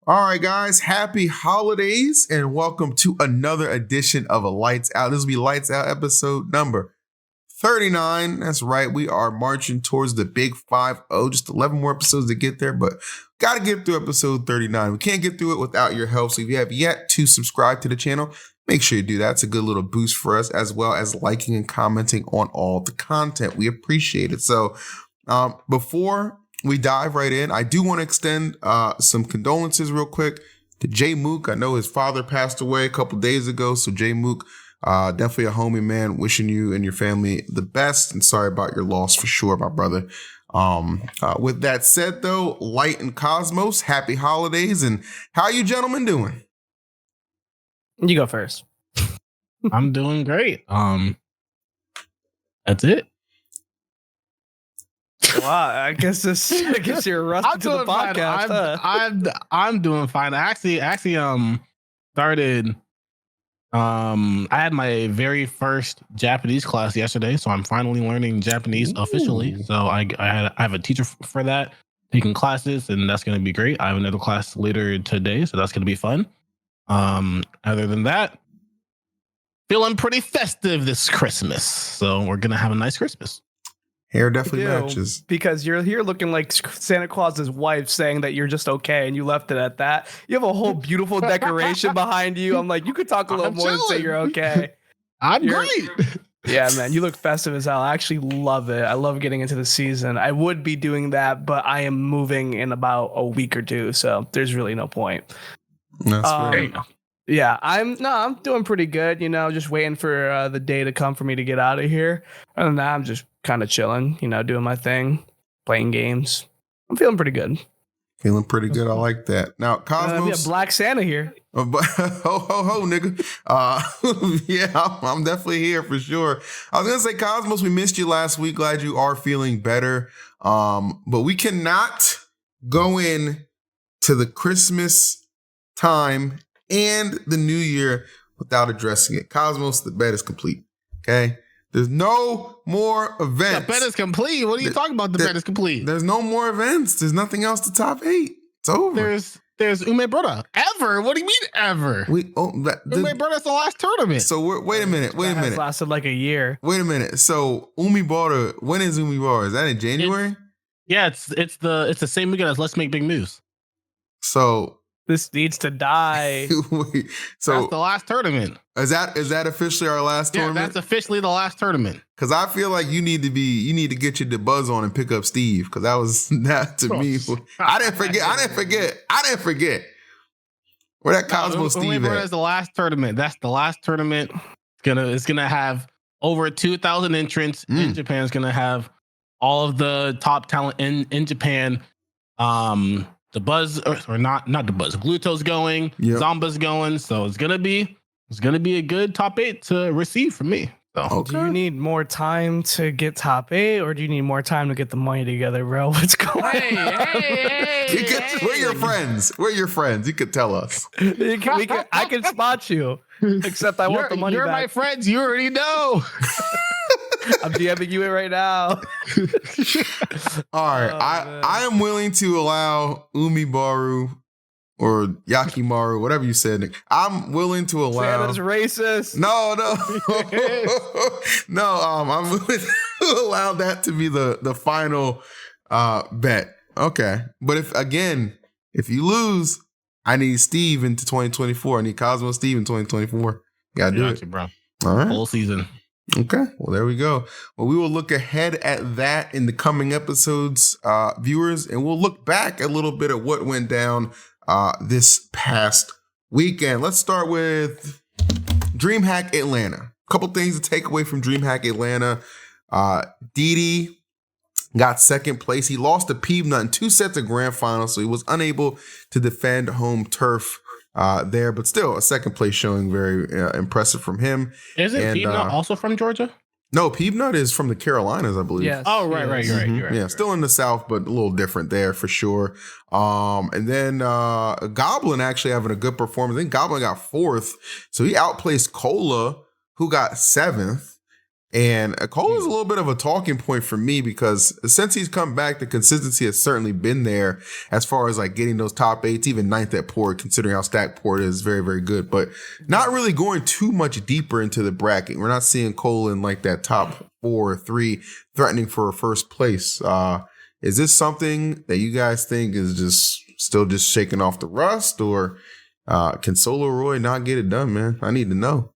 All right, guys, happy holidays and welcome to another edition of a Lights Out. This will be Lights Out episode number 39. That's right. We are marching towards the big 5-0. Just 11 more episodes to get there, but got to get through episode 39. We can't get through it without your help. So if you have yet to subscribe to the channel, make sure you do that. It's a good little boost for us, as well as liking and commenting on all the content. We appreciate it. So before we dive right in, I do want to extend some condolences real quick to Jay Mook. I know his father passed away a couple days ago. So Jay Mook, definitely a homie, man. Wishing you and your family the best, and sorry about your loss for sure, my brother. With that said, though, Light and Cosmos, happy holidays. And how are you gentlemen doing? You go first. I'm doing great. That's it. Wow, I guess you're rusty to the podcast. I'm doing fine. I actually started. I had my very first Japanese class yesterday, so I'm finally learning Japanese officially. So I have a teacher for that, taking classes, and that's going to be great. I have another class later today, so that's going to be fun. Other than that, feeling pretty festive this Christmas, so we're gonna have a nice Christmas. Hair definitely matches, because you're here looking like Santa Claus's wife, saying that you're just okay, and you left it at that. You have a whole beautiful decoration behind you. I'm like, you could talk a little more and say you're okay. I'm great. Yeah, man, you look festive as hell. I actually love it. I love getting into the season. I would be doing that, but I am moving in about a week or two, so there's really no point. That's great. Yeah, I'm doing pretty good. You know, just waiting for the day to come for me to get out of here. Other than that, I'm just kind of chilling. You know, doing my thing, playing games. I'm feeling pretty good. Feeling pretty good. I like that. Now, Cosmos, we have Black Santa here. Ho ho, nigga. Yeah, I'm definitely here for sure. I was gonna say, Cosmos, we missed you last week. Glad you are feeling better. But we cannot go in to the Christmas time and the new year without addressing it. Cosmos, the bet is complete. Okay? There's no more events. The bet is complete? What are you talking about? The bet is complete. There's no more events. There's nothing else to top 8. It's over. There's Umebroda. Ever? What do you mean ever? Umebroda's the last tournament. So wait a minute. It's lasted like a year. Wait a minute. So Umebroda, when is Umebroda? Is that in January? It's the same weekend as Let's Make Big Moves. So this needs to die. Wait, so that's the last tournament. Is that officially our last tournament? Yeah, that's officially the last tournament. Because I feel like you need to get your Dabuz on and pick up Steve. Because that was that to me. I didn't forget. Where that Cosmos Steve at? That's the last tournament. That's the last tournament. It's gonna have over 2,000 entrants in Japan. It's gonna have all of the top talent in Japan. The Buzz or not the Buzz. Gluto's going, Zomba's going, so it's gonna be a good top 8 to receive from me. So. Okay. Do you need more time to get top 8, or do you need more time to get the money together, bro? What's going on? Hey, we're your friends. We're your friends. You could tell us. I can spot you. Except I want the money back. You're my friends. You already know. I'm DMing you it right now. All right. I am willing to allow Umibaru or Yakimaru, whatever you said, Nick. I'm willing to allow. Santa's racist. No. No, I'm willing to allow that to be the final bet. Okay. But if you lose, I need Steve into 2024. I need Cosmo Steve in 2024. Gotta do it. Bro. All right. Whole season. Okay, well, there we go. Well, we will look ahead at that in the coming episodes, viewers, and we'll look back a little bit at what went down this past weekend. Let's start with DreamHack Atlanta. A couple things to take away from DreamHack Atlanta. Didi got second place. He lost to Peanut in 2 sets of grand final, so he was unable to defend home turf there, but still a second place showing, very impressive from him. Isn't Peanut also from Georgia? No, Peanut is from the Carolinas, I believe. Yes. Oh, right. You're right. Yeah, still in the South, but a little different there for sure. And then Goblin actually having a good performance. I think Goblin got 4th, so he outplaced KOLA, who got 7th. And KOLA is a little bit of a talking point for me because since he's come back, the consistency has certainly been there as far as like getting those top 8s, even 9th at port, considering how stacked port is very, very good, but not really going too much deeper into the bracket. We're not seeing KOLA in like that top 4 or 3 threatening for a first place. Is this something that you guys think is just still just shaking off the rust, or can Solo Roy not get it done, man? I need to know.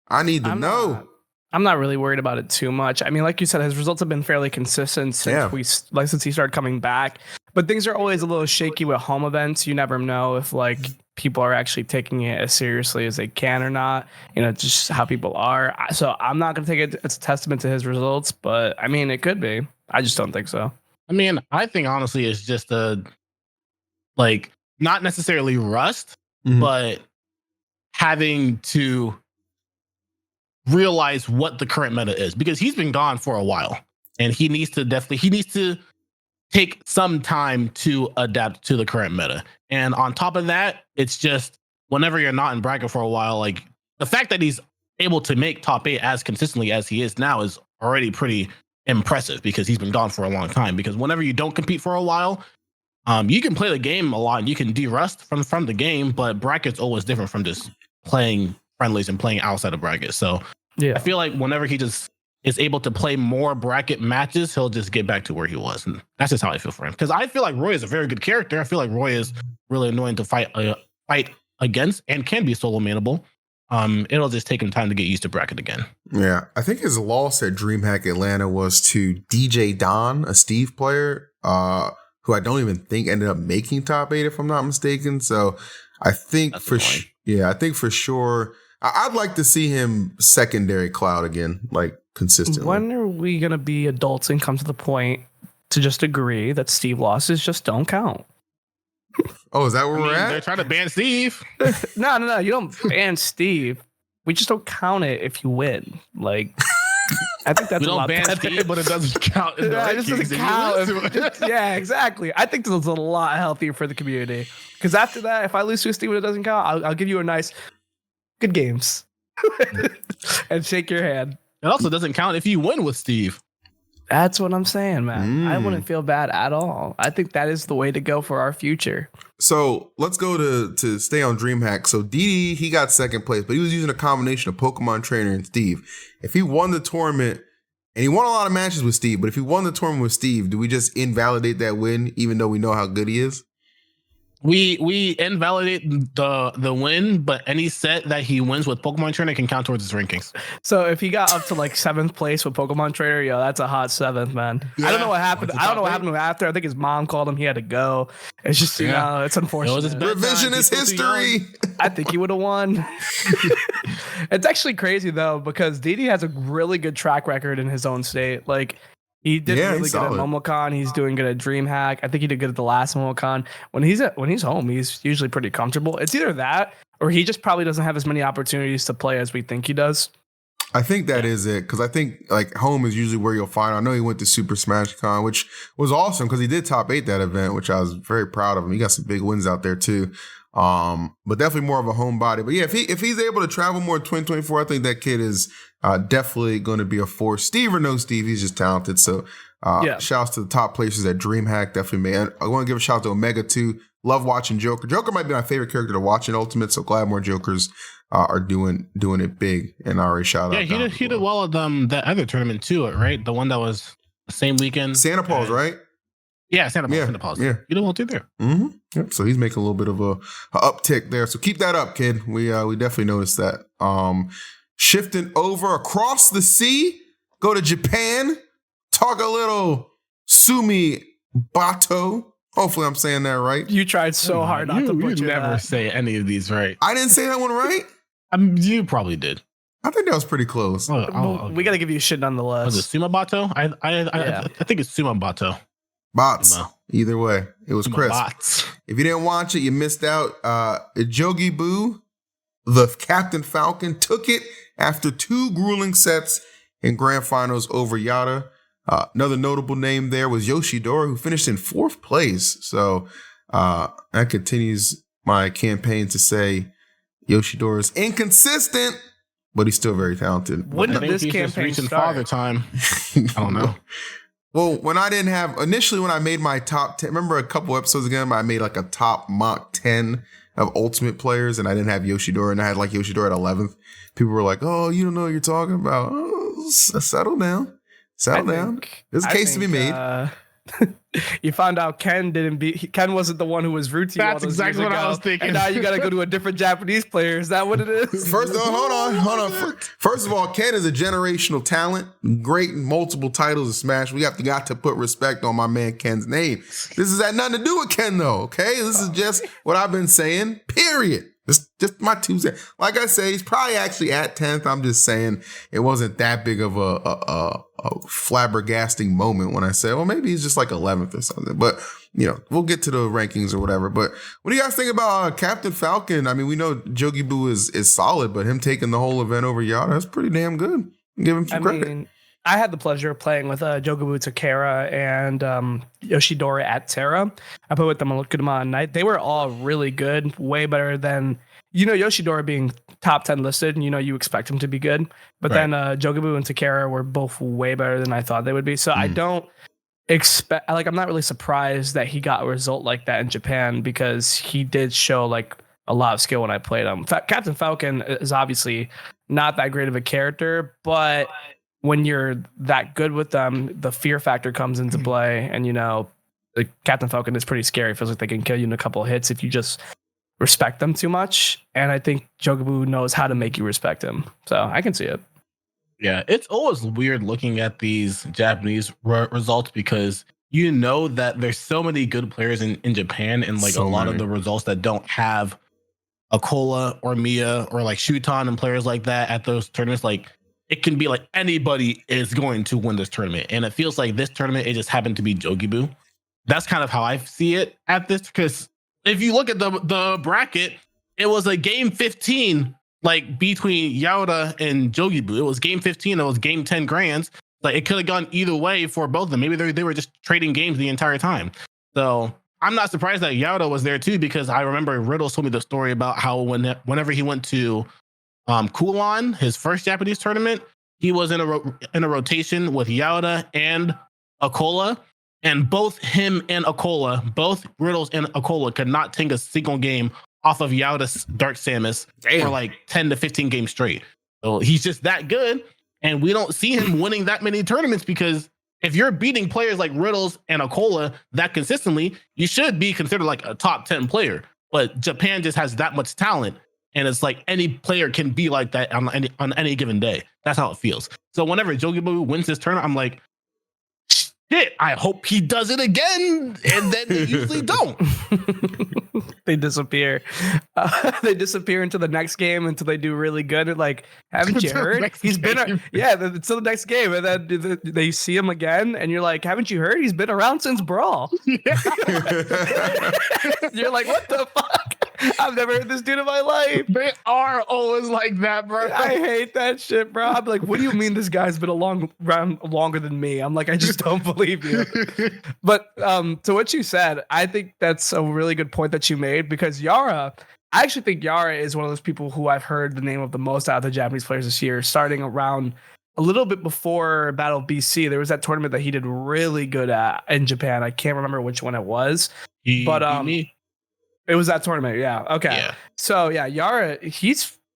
I'm not really worried about it too much. I mean, like you said, his results have been fairly consistent since he started coming back. But things are always a little shaky with home events. You never know if like people are actually taking it as seriously as they can or not. You know, just how people are. So I'm not going to take it as a testament to his results, but I mean, it could be. I just don't think so. I mean, I think honestly it's just like not necessarily rust, but having to realize what the current meta is, because he's been gone for a while and he needs to take some time to adapt to the current meta. And on top of that, it's just whenever you're not in bracket for a while, like the fact that he's able to make top 8 as consistently as he is now is already pretty impressive, because he's been gone for a long time. Because whenever you don't compete for a while, you can play the game a lot and you can de-rust from the game, but bracket's always different from just playing friendlies and playing outside of bracket. So yeah, I feel like whenever he just is able to play more bracket matches, he'll just get back to where he was. And that's just how I feel for him. Because I feel like Roy is a very good character. I feel like Roy is really annoying to fight against and can be solo mainable. It'll just take him time to get used to bracket again. Yeah, I think his loss at DreamHack Atlanta was to DJ Don, a Steve player, who I don't even think ended up making top 8, if I'm not mistaken. So I think I think for sure, I'd like to see him secondary Cloud again, like consistently. When are we going to be adults and come to the point to just agree that Steve losses just don't count? Oh, is that where we're at? They're trying to ban Steve. No. You don't ban Steve. We just don't count it if you win. Like, I think that's we a lot ban better. Steve, but it doesn't count. It doesn't count. Yeah, exactly. I think this is a lot healthier for the community. Because after that, if I lose to a Steve and it doesn't count, I'll give you a nice good games and shake your hand. It also doesn't count if you win with Steve. That's what I'm saying, man. I wouldn't feel bad at all. I think that is the way to go for our future. So let's go to stay on DreamHack. So DD, he got second place, but he was using a combination of Pokemon Trainer and Steve. If he won the tournament, and he won a lot of matches with Steve, but if he won the tournament with Steve, do we just invalidate that win, even though we know how good he is? We invalidate the win, but any set that he wins with Pokemon Trainer can count towards his rankings. So if he got up to like 7th place with Pokemon Trainer, yo, that's a hot 7th, man. Yeah. I don't know what happened. I don't know what happened to him after. I think his mom called him. He had to go. It's just, you know, it's unfortunate. Revisionist history. I think he would have won. It's actually crazy though, because Didi has a really good track record in his own state. Like, he did really good at MomoCon. He's doing good at DreamHack. I think he did good at the last MomoCon. When he's home, he's usually pretty comfortable. It's either that or he just probably doesn't have as many opportunities to play as we think he does. I think that is it, because I think like home is usually where you'll find. I know he went to Super Smash Con, which was awesome because he did top 8 that event, which I was very proud of him. He got some big wins out there too. But definitely more of a homebody. But yeah, if he's able to travel more in 2024, I think that kid is definitely going to be a force. Steve or no Steve, he's just talented. So shouts to the top places at DreamHack. Definitely, man. I want to give a shout out to Omega too. Love watching Joker. Joker might be my favorite character to watch in Ultimate. So glad more Jokers are doing it big. And I already shout out. Yeah, he did well at that other tournament too, right? The one that was the same weekend. Santa Paul's, right? Yeah, Santa Paul's. Yeah. You did well too there. Mm-hmm. Yep. So he's making a little bit of a uptick there. So keep that up, kid. We definitely noticed that. Shifting over across the sea, go to Japan, talk a little SumaBato. Hopefully I'm saying that right. You tried so hard not to butcher You never say any of these right. I didn't say that one right? You probably did. I think that was pretty close. We got to give you shit nonetheless. Was it SumaBato? I think it's SumaBato. Bots. Either way, it was crisp. Bots. If you didn't watch it, you missed out. Jogi Boo, the Captain Falcon, took it after 2 grueling sets in grand finals over Yada. Another notable name there was Yoshidora, who finished in 4th place. So that continues my campaign to say Yoshidora is inconsistent, but he's still very talented. When did this he's just campaign reaching start? father time. I don't know. Well, when I didn't have initially when I made my top 10, remember a couple episodes ago, I made like a top mock 10 of ultimate players, and I didn't have Yoshidora, and I had like Yoshidora at 11th. People were like, "Oh, you don't know what you're talking about." Oh, settle down. There's a case to be made. You found out Ken wasn't the one who was rude to you. That's all those exactly years what ago, I was thinking. And now you got to go to a different Japanese player. Is that what it is? Hold on. First of all, Ken is a generational talent, great in multiple titles of Smash. We got to put respect on my man Ken's name. This has had nothing to do with Ken, though. Okay, this is just what I've been saying. Period. Just my 2 cents. Like I say, he's probably actually at 10th. I'm just saying it wasn't that big of a flabbergasting moment when I said, well, maybe he's just like 11th or something. But, we'll get to the rankings or whatever. But what do you guys think about Captain Falcon? I mean, we know Jogibu is solid, but him taking the whole event over Yada, that's pretty damn good. Give him some credit. I had the pleasure of playing with Jogibu Takara and Yoshidora at Terra. I played with them a good amount of night. They were all really good, way better than, Yoshidora being top 10 listed, you expect him to be good. But then Jogibu and Takara were both way better than I thought they would be. So I don't expect, I'm not really surprised that he got a result like that in Japan, because he did show like a lot of skill when I played him. Captain Falcon is obviously not that great of a character, but when you're that good with them, the fear factor comes into play, and like Captain Falcon is pretty scary. It feels like they can kill you in a couple of hits if you just respect them too much. And I think Jogibu knows how to make you respect him, so I can see it. Yeah, it's always weird looking at these Japanese results, because that there's so many good players in Japan, and like so a lot of the results that don't have a KOLA or Mia or like Shuton and players like that at those tournaments, like it can be like anybody is going to win this tournament. And it feels like this tournament, it just happened to be Jogibu. That's kind of how I see it at this, because if you look at the bracket, it was a game 15, like between Yaoda and Jogibu. It was game 15. It was game 10 grands. Like it could have gone either way for both of them. Maybe they were just trading games the entire time. So I'm not surprised that Yaoda was there too, because I remember Riddles told me the story about how whenever he went to Kulan, his first Japanese tournament, he was in a rotation with Yaoda and ApolloKage, and both him and ApolloKage, both Riddles and ApolloKage, could not take a single game off of Yaoda's Dark Samus for like 10 to 15 games straight. So he's just that good, and we don't see him winning that many tournaments, because if you're beating players like Riddles and ApolloKage that consistently, you should be considered like a top 10 player. But Japan just has that much talent. And it's like any player can be like that on any given day. That's how it feels. So whenever Jogibu wins this tournament, I'm like, shit, I hope he does it again. And then they usually don't. They disappear. They disappear into the next game until they do really good. And like, haven't you heard? He's been until the next game. And then they see him again. And you're like, haven't you heard? He's been around since Brawl. Yeah. You're like, what the fuck? I've never heard this dude in my life. They are always like that, bro. I hate that shit, bro. I'm like, what do you mean this guy's been around longer than me? I'm like, I just don't believe you. But to what you said, I think that's a really good point that you made, because I actually think Yara is one of those people who I've heard the name of the most out of the Japanese players this year, starting around a little bit before Battle of BC. There was that tournament that he did really good at in Japan. I can't remember which one it was. It was that tournament, yeah. Okay. Yeah. So yeah, Yara,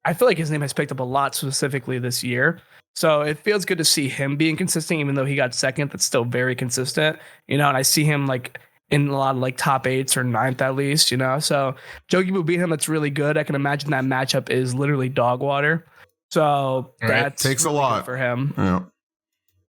I feel like his name has picked up a lot specifically this year. So it feels good to see him being consistent, even though he got second. That's still very consistent, and I see him like in a lot of like top 8s or 9th at least, So Jogibu beat him. That's really good. I can imagine that matchup is literally dog water. So that takes really a lot for him.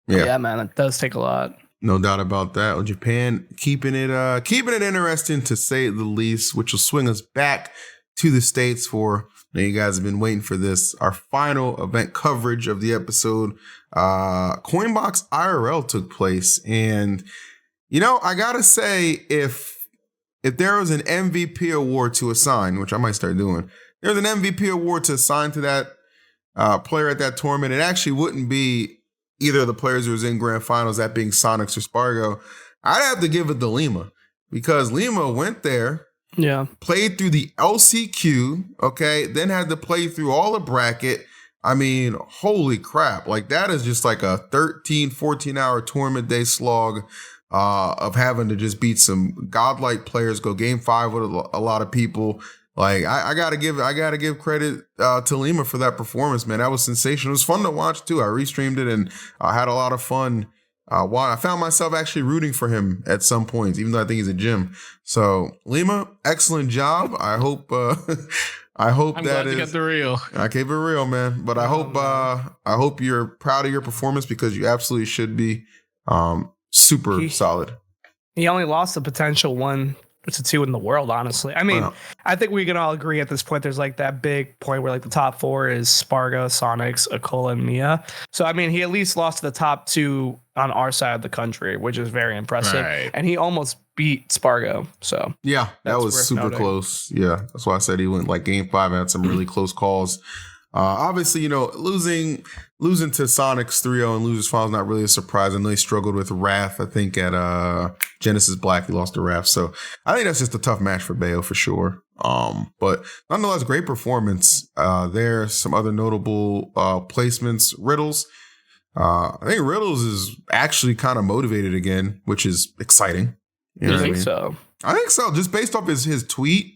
Yeah, man, it does take a lot. No doubt about that. Well, Japan keeping it interesting to say the least, which will swing us back to the States for, you guys have been waiting for this, our final event coverage of the episode. CoinBox IRL took place. And, I gotta say, if there was an MVP award to assign, which I might start doing, there's an MVP award to assign to that player at that tournament, it actually wouldn't be either of the players who was in grand finals, that being Sonix or Spargo. I'd have to give it to Lima, because Lima went there, played through the LCQ, okay, then had to play through all the bracket, I mean, holy crap. Like that is just like a 13, 14-hour tournament day slog of having to just beat some godlike players, go game 5 with a lot of people. Like I gotta give credit to Lima for that performance, man. That was sensational. It was fun to watch too. I restreamed it and I had a lot of fun. I found myself actually rooting for him at some points, even though I think he's a gym. So Lima, excellent job. I hope I'm glad you kept the real. I keep it real, man. But I hope you're proud of your performance because you absolutely should be. Super solid. He only lost the potential 1-2 in the world, honestly. I mean, I think we can all agree at this point there's like that big point where like the top 4 is Spargo, Sonix, ApolloKage, and Mia. So I mean, he at least lost to the top 2 on our side of the country, which is very impressive. Right. And he almost beat Spargo. So yeah, that was super close. Yeah, that's why I said he went like game 5 and had some really close calls. Obviously, losing to Sonix 3-0 and losers finals not really a surprise. I know he struggled with Wrath. I think at Genesis Black he lost to Wrath. So I think that's just a tough match for Bayo for sure. But nonetheless, great performance. There some other notable placements. Riddles. I think Riddles is actually kind of motivated again, which is exciting. You think so? I think so. Just based off his tweet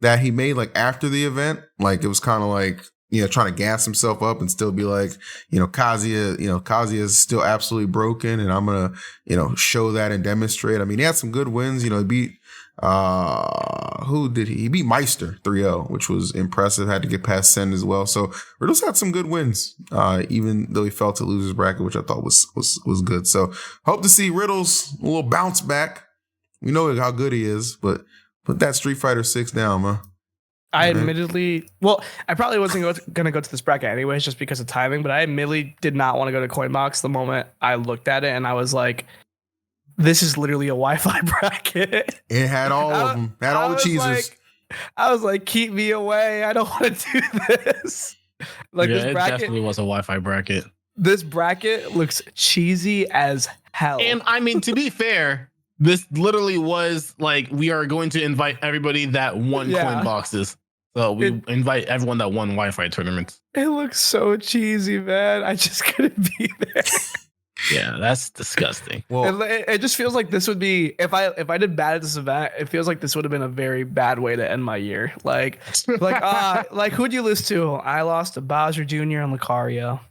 that he made like after the event, like it was kind of like, trying to gas himself up and still be like, Kazuya is still absolutely broken and I'm going to, show that and demonstrate. I mean, he had some good wins. He beat, who did he? He beat Meister 3-0, which was impressive. Had to get past Sen as well. So Riddles had some good wins, even though he fell to losers bracket, which I thought was good. So hope to see Riddles a little bounce back. We know how good he is, but put that Street Fighter 6 down, man. I admittedly, I probably wasn't going to go to this bracket anyways, just because of timing, but I admittedly did not want to go to CoinBox the moment I looked at it, and I was like, this is literally a Wi-Fi bracket. It had all of them. It had all the cheesers. I was like, keep me away. I don't want to do this. This bracket, it definitely was a Wi-Fi bracket. This bracket looks cheesy as hell. And I mean, to be fair, this literally was like, we are going to invite everybody that won coin boxes. So we invite everyone that won Wi-Fi tournaments. It looks so cheesy, man. I just couldn't be there. Yeah, that's disgusting. Well, it just feels like this would be, if I did bad at this event, it feels like this would have been a very bad way to end my year. Like who'd you lose to? I lost to Bowser Jr. and Lucario.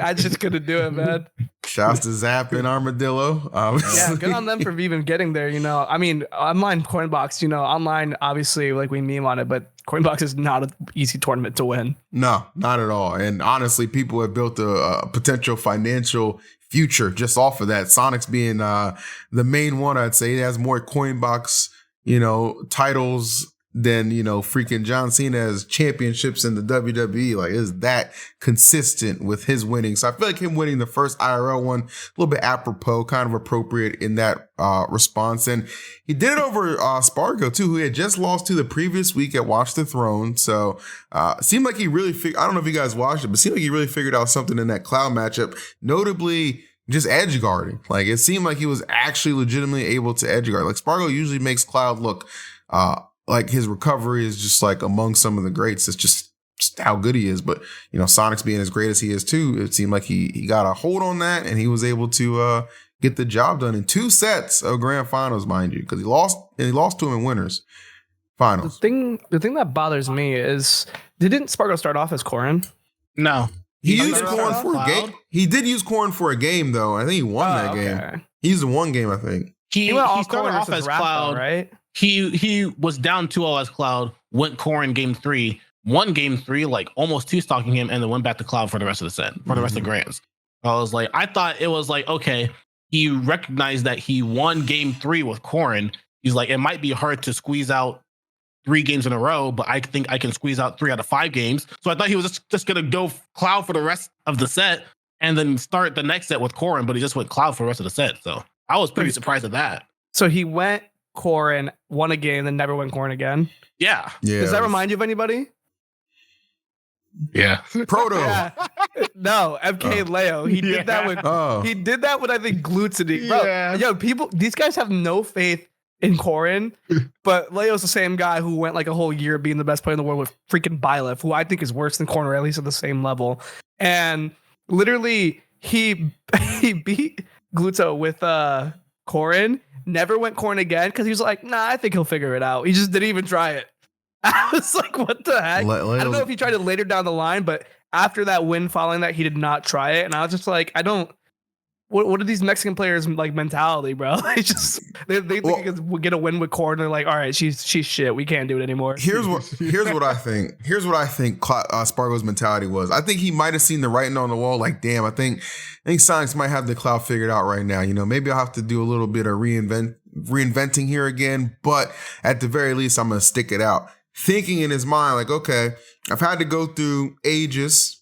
I just couldn't do it, man. Shouts to Zap and Armadillo. Yeah, good on them for even getting there. I mean, online CoinBox, online, obviously, like we meme on it, but CoinBox is not an easy tournament to win. No, not at all. And honestly, people have built a potential financial future just off of that. Sonix being the main one, I'd say. It has more CoinBox, titles than, freaking John Cena has championships in the WWE. Like, is that consistent with his winning? So I feel like him winning the first IRL one, a little bit apropos, kind of appropriate in that response. And he did it over Spargo too, who he had just lost to the previous week at Watch the Throne. So seemed like he really I don't know if you guys watched it, but seemed like he really figured out something in that Cloud matchup, notably just edge guarding. Like, it seemed like he was actually legitimately able to edge guard. Like, Spargo usually makes Cloud look like his recovery is just like among some of the greats. It's just how good he is. But, Sonix being as great as he is too, it seemed like he got a hold on that and he was able to get the job done in 2 sets of grand finals, mind you, because he lost to him in winners finals. The thing that bothers me is, didn't Spargo start off as Corrin? No. He used Corrin for a game. He did use Corrin for a game though. I think he won that game. He used the one game, I think. He started off as Cloud, right? He was down 2-0 as Cloud, went Corrin game 3, won game 3, like almost 2-stocking him, and then went back to Cloud for the rest of the set, for the rest of the grands. I thought it was like, okay, he recognized that he won game 3 with Corrin. He's like, it might be hard to squeeze out 3 games in a row, but I think I can squeeze out 3 out of 5 games. So I thought he was just going to go Cloud for the rest of the set and then start the next set with Corrin, but he just went Cloud for the rest of the set. So I was pretty surprised at that. So he went Corrin, won a game, then never went Corrin again. Yeah. Does that remind you of anybody? Yeah. Proto. Yeah. No, MK and Leo. He did that with. He did that with, I think, Glutiny. Bro, these guys have no faith in Corrin, but Leo's the same guy who went like a whole year being the best player in the world with freaking Byleth, who I think is worse than Corrin, or at least at the same level. And literally, he beat Gluto with Corrin, never went Corrin again because he was like, nah, I think he'll figure it out. He just didn't even try it. I was like, what the heck? I don't know if he tried it later down the line, but after that win following that, he did not try it. And I was just like, what are these Mexican players like mentality, bro? They think they can get a win with Corrin. They're like, all right, she's shit. We can't do it anymore. Here's what I think. Spargo's mentality was. I think he might have seen the writing on the wall. Like, damn, I think Sonix might have the Cloud figured out right now. You know, maybe I'll have to do a little bit of reinventing here again. But at the very least, I'm gonna stick it out. Thinking in his mind, like, okay, I've had to go through ages,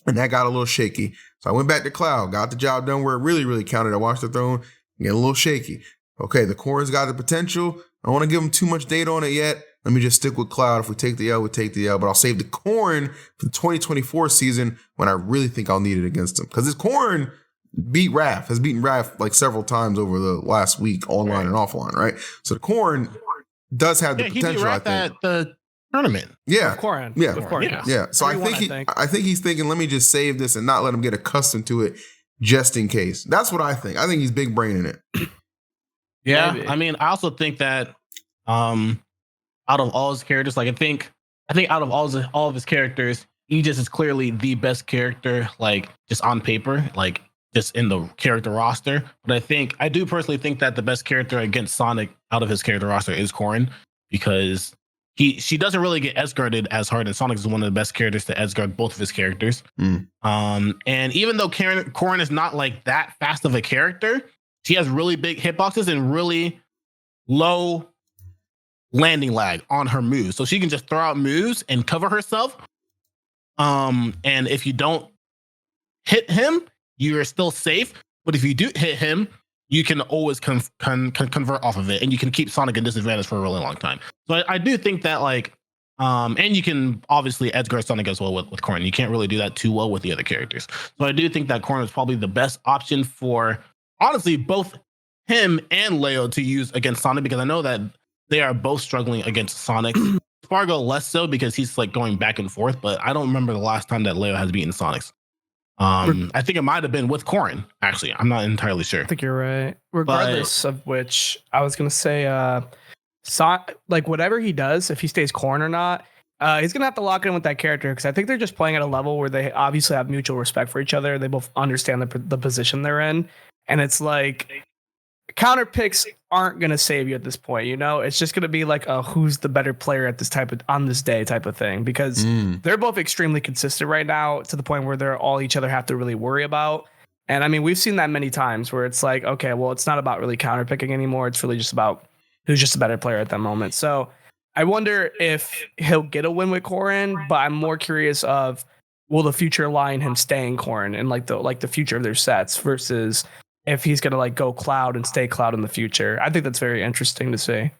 and that got a little shaky. So I went back to Cloud, got the job done where it really, really counted. I watched the throne, get a little shaky. Okay, the Corrin's got the potential. I don't want to give him too much data on it yet. Let me just stick with Cloud. If we take the L, we take the L. But I'll save the Corrin for the 2024 season when I really think I'll need it against him. Because this Corrin has beaten Raph like several times over the last week, online and offline, right? So the Corrin does have the potential, I think. At the tournament. Yeah. Of Corrin. Yeah. Of Corrin. Yeah. So I think he's thinking, let me just save this and not let him get accustomed to it just in case. That's what I think. I think he's big braining it. Yeah. Maybe. I mean, I also think that out of all his characters, like I think out of all of his characters, Aegis is clearly the best character, like just on paper, like just in the character roster. But I do personally think that the best character against Sonic out of his character roster is Corrin, because she doesn't really get edgeguarded as hard, and Sonic is one of the best characters to edgeguard both of his characters. And even though Corrin is not like that fast of a character, she has really big hitboxes and really low landing lag on her moves. So she can just throw out moves and cover herself. And if you don't hit him, you're still safe. But if you do hit him, you can always convert off of it, and you can keep Sonic in disadvantage for a really long time. So I do think that like, and you can obviously edgeguard Sonic as well with Corrin. You can't really do that too well with the other characters. So I do think that Corrin is probably the best option for, honestly, both him and Leo to use against Sonic, because I know that they are both struggling against Sonic. Spargo less so because he's like going back and forth, but I don't remember the last time that Leo has beaten Sonix. I think it might have been with Corrin, actually. I'm not entirely sure. I think you're right. Regardless of which, I was going to say, like whatever he does, if he stays Corrin or not, he's going to have to lock in with that character, because I think they're just playing at a level where they obviously have mutual respect for each other. They both understand the position they're in. And it's like, counter picks aren't going to save you at this point, you know? It's just going to be like a who's the better player at this on this day type of thing, because they're both extremely consistent right now to the point where they're all each other have to really worry about. And I mean, we've seen that many times where it's like, okay, well, it's not about really counter picking anymore. It's really just about who's just a better player at that moment. So I wonder if he'll get a win with Corrin, but I'm more curious of, will the future lie in him staying Corrin and like the future of their sets, versus if he's gonna like go Cloud and stay Cloud in the future. I think that's very interesting to see.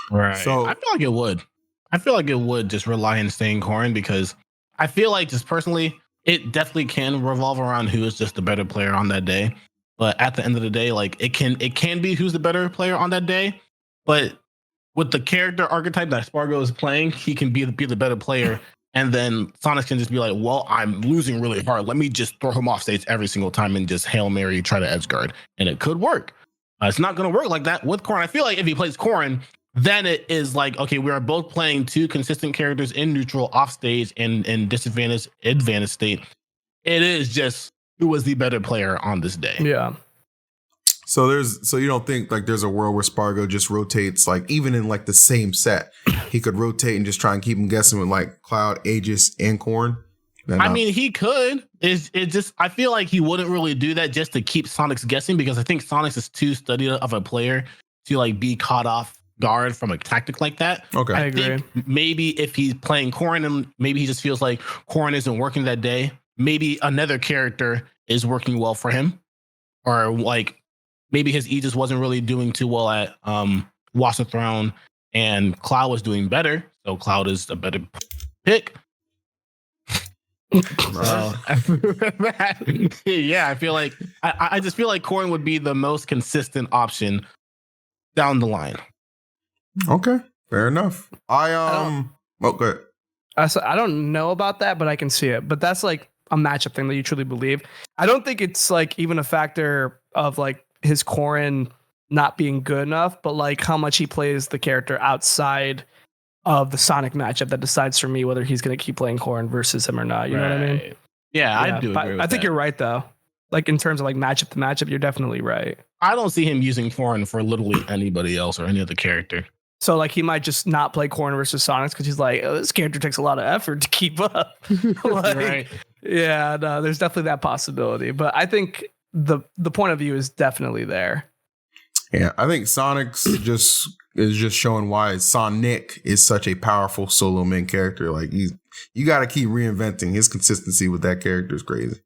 Right. So I feel like it would. I feel like it would just rely on staying Corrin, because I feel like, just personally, it definitely can revolve around who is just the better player on that day. But at the end of the day, like it can be who's the better player on that day. But with the character archetype that Spargo is playing, he can be the better player. And then Sonic can just be like, well, I'm losing really hard. Let me just throw him off stage every single time and just Hail Mary, try to edgeguard. And it could work. It's not going to work like that with Corrin. I feel like if he plays Corrin, then it is like, okay, we are both playing two consistent characters in neutral, off stage, and in disadvantage, advantage state. It is just who was the better player on this day. Yeah. So you don't think like there's a world where Spargo just rotates, like even in like the same set, he could rotate and just try and keep him guessing with like Cloud, Aegis, and Corrin? I mean, he could. It just, I feel like he wouldn't really do that just to keep Sonix guessing, because I think Sonix is too studied of a player to like be caught off guard from a tactic like that. Okay, I agree. Think maybe if he's playing Corrin and maybe he just feels like Corrin isn't working that day, maybe another character is working well for him, or like maybe his Aegis wasn't really doing too well at Watch the Throne, and Cloud was doing better, so Cloud is a better pick. Yeah, I feel like I just feel like Corrin would be the most consistent option down the line. Okay, fair enough. Good. I don't know about that, but I can see it. But that's like a matchup thing that you truly believe. I don't think it's like even a factor of like his Corrin not being good enough, but like how much he plays the character outside of the Sonic matchup that decides for me whether he's going to keep playing Corrin versus him or not. You know what I mean? Yeah, I do agree with I think that. you're right, though. Like, in terms of, like, matchup to matchup, you're definitely right. I don't see him using Corrin for literally anybody else or any other character. So, like, he might just not play Corrin versus Sonix because he's like, oh, this character takes a lot of effort to keep up. Like, right. Yeah, no, there's definitely that possibility. But I think the point of view is definitely there. Yeah, I think Sonic's is just showing why Sonic is such a powerful solo main character. Like, you got to keep reinventing. His consistency with that character is crazy.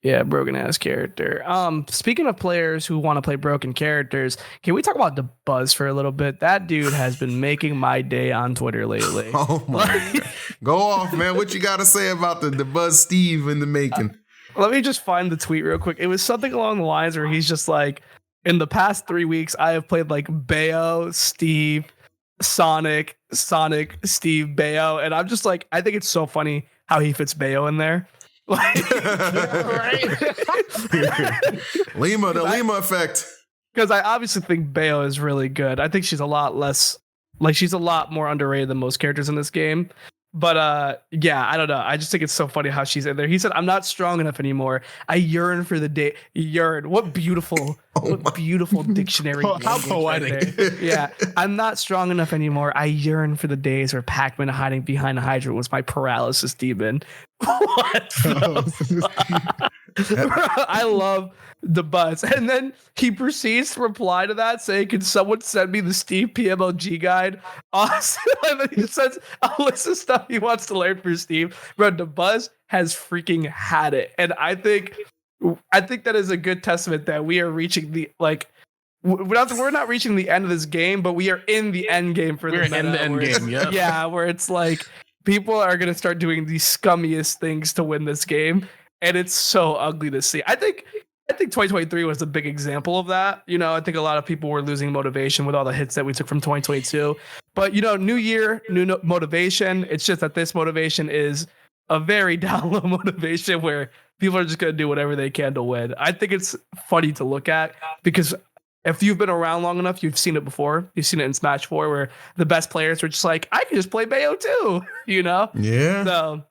Yeah, broken ass character. Speaking of players who want to play broken characters, can we talk about Dabuz for a little bit? That dude has been making my day on Twitter lately. Oh my God. Go off, man. What you got to say about the Dabuz Steve in the making? Let me just find the tweet real quick. It was something along the lines where he's just like, in the past 3 weeks, I have played like Bayo, Steve, Sonic, Steve, Bayo, and I'm just like, I think it's so funny how he fits Bayo in there. Like, Lima, the Lima effect. Because I obviously think Bayo is really good. I think she's a lot more underrated than most characters in this game. But yeah, I don't know. I just think it's so funny how she's in there. He said, "I'm not strong enough anymore. I yearn for the day." Yearn. What beautiful dictionary. How poetic. Yeah, I'm not strong enough anymore. I yearn for the days where Pac-Man hiding behind a hydrant was my paralysis demon. What? I love Dabuz. And then he proceeds to reply to that saying, "Can someone send me the Steve PMLG guide?" Awesome. And then he says a list of stuff he wants to learn for Steve. Bro, Dabuz has freaking had it. And I think that is a good testament that we are reaching the, like, we're not reaching the end of this game, but we are in the end game for the meta. In the end game, yeah. Yeah, where it's like people are going to start doing the scummiest things to win this game. And it's so ugly to see. I think 2023 was a big example of that. You know, I think a lot of people were losing motivation with all the hits that we took from 2022. But, you know, new year, new motivation. It's just that this motivation is a very down low motivation where people are just going to do whatever they can to win. I think it's funny to look at because if you've been around long enough, you've seen it before. You've seen it in Smash 4 where the best players were just like, I can just play Bayo too, you know? Yeah. So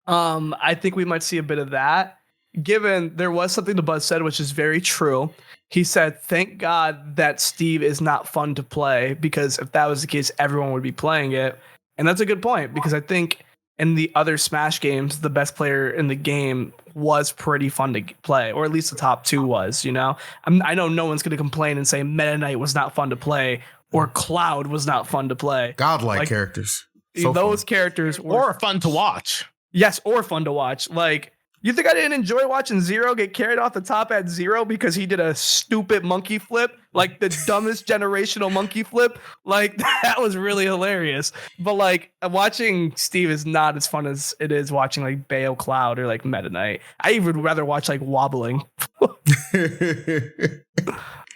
I think we might see a bit of that. Given there was something Dabuz said, which is very true. He said, "Thank God that Steve is not fun to play, because if that was the case, everyone would be playing it." And that's a good point, because I think in the other Smash games, the best player in the game was pretty fun to play, or at least the top two was, you know? I know no one's going to complain and say Meta Knight was not fun to play, or Cloud was not fun to play. Godlike characters. So those characters were fun to watch. Yes, or fun to watch. Like, you think I didn't enjoy watching Zero get carried off the top at Zero because he did a stupid monkey flip, like the dumbest generational monkey flip? Like, that was really hilarious. But like, watching Steve is not as fun as it is watching like Bayo, Cloud, or like Meta Knight. I even would rather watch like wobbling.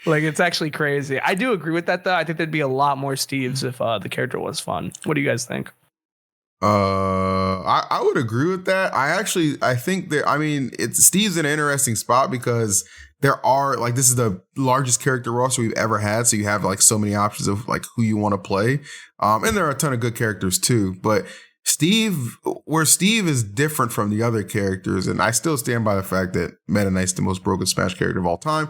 Like, it's actually crazy. I do agree with that though. I think there'd be a lot more Steves if the character was fun. What do you guys think? I would agree with that. I think that, I mean, Steve's in an interesting spot because there are, like, this is the largest character roster we've ever had. So you have like so many options of like who you want to play. And there are a ton of good characters too, but Steve is different from the other characters. And I still stand by the fact that Meta Knight's the most broken Smash character of all time.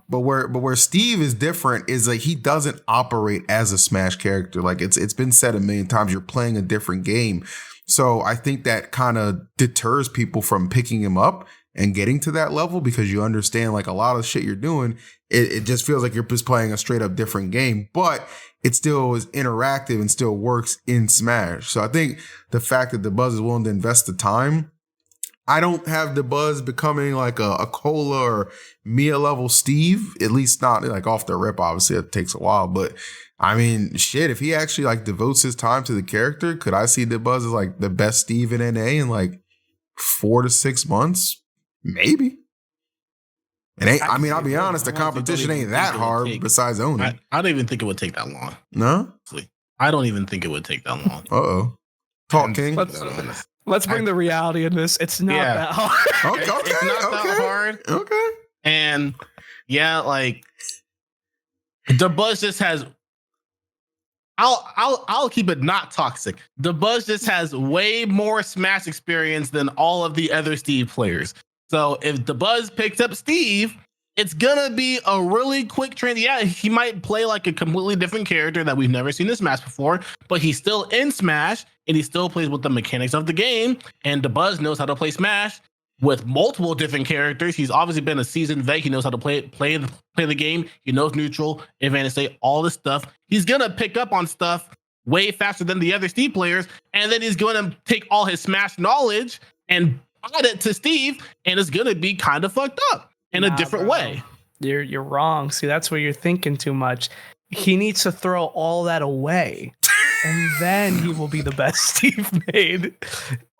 But where Steve is different is like he doesn't operate as a Smash character. Like it's been said a million times, you're playing a different game. So I think that kind of deters people from picking him up and getting to that level, because you understand like a lot of the shit you're doing, it just feels like you're just playing a straight up different game, but it still is interactive and still works in Smash. So I think the fact that Dabuz is willing to invest the time, I don't have Dabuz becoming like a KOLA or Mia level Steve, at least not like off the rip. Obviously it takes a while, but I mean, shit, if he actually like devotes his time to the character, could I see Dabuz as like the best Steve in NA in like 4 to 6 months? Maybe. And I'll be honest, the competition ain't that hard besides owning. I don't even think it would take that long. No? I don't even think it would take that long. Uh-oh. Talk, King. Let's bring the reality in this. It's not that hard. Okay. It's not that hard. Okay. And like Dabuz just has I'll keep it not toxic. Dabuz just has way more Smash experience than all of the other Steve players. So if Dabuz picks up Steve, it's gonna be a really quick trend. Yeah, he might play like a completely different character that we've never seen in Smash before, but he's still in Smash and he still plays with the mechanics of the game. And Dabuz knows how to play Smash with multiple different characters. He's obviously been a seasoned vet. He knows how to play the game. He knows neutral, advantage state, all this stuff. He's gonna pick up on stuff way faster than the other Steve players, and then he's gonna take all his Smash knowledge and add it to Steve, and it's gonna be kind of fucked up in a different way. You're wrong. See, that's where you're thinking too much. He needs to throw all that away, and then he will be the best Steve made.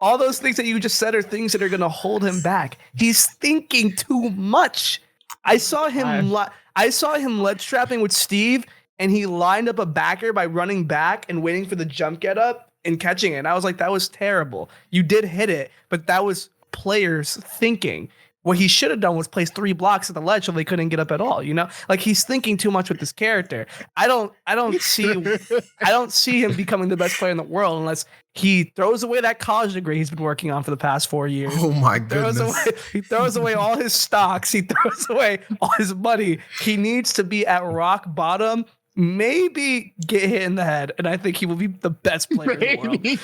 All those things that you just said are things that are going to hold him back. He's thinking too much. I saw him lead strapping with Steve, and he lined up a backer by running back and waiting for the jump get up and catching it. And I was like, that was terrible. You did hit it, but that was players thinking. What he should have done was place 3 blocks at the ledge so they couldn't get up at all. You know, like he's thinking too much with this character. I don't see him becoming the best player in the world unless he throws away that college degree he's been working on for the past 4 years. Oh my goodness! He throws away all his stocks. He throws away all his money. He needs to be at rock bottom. Maybe get hit in the head, and I think he will be the best player in the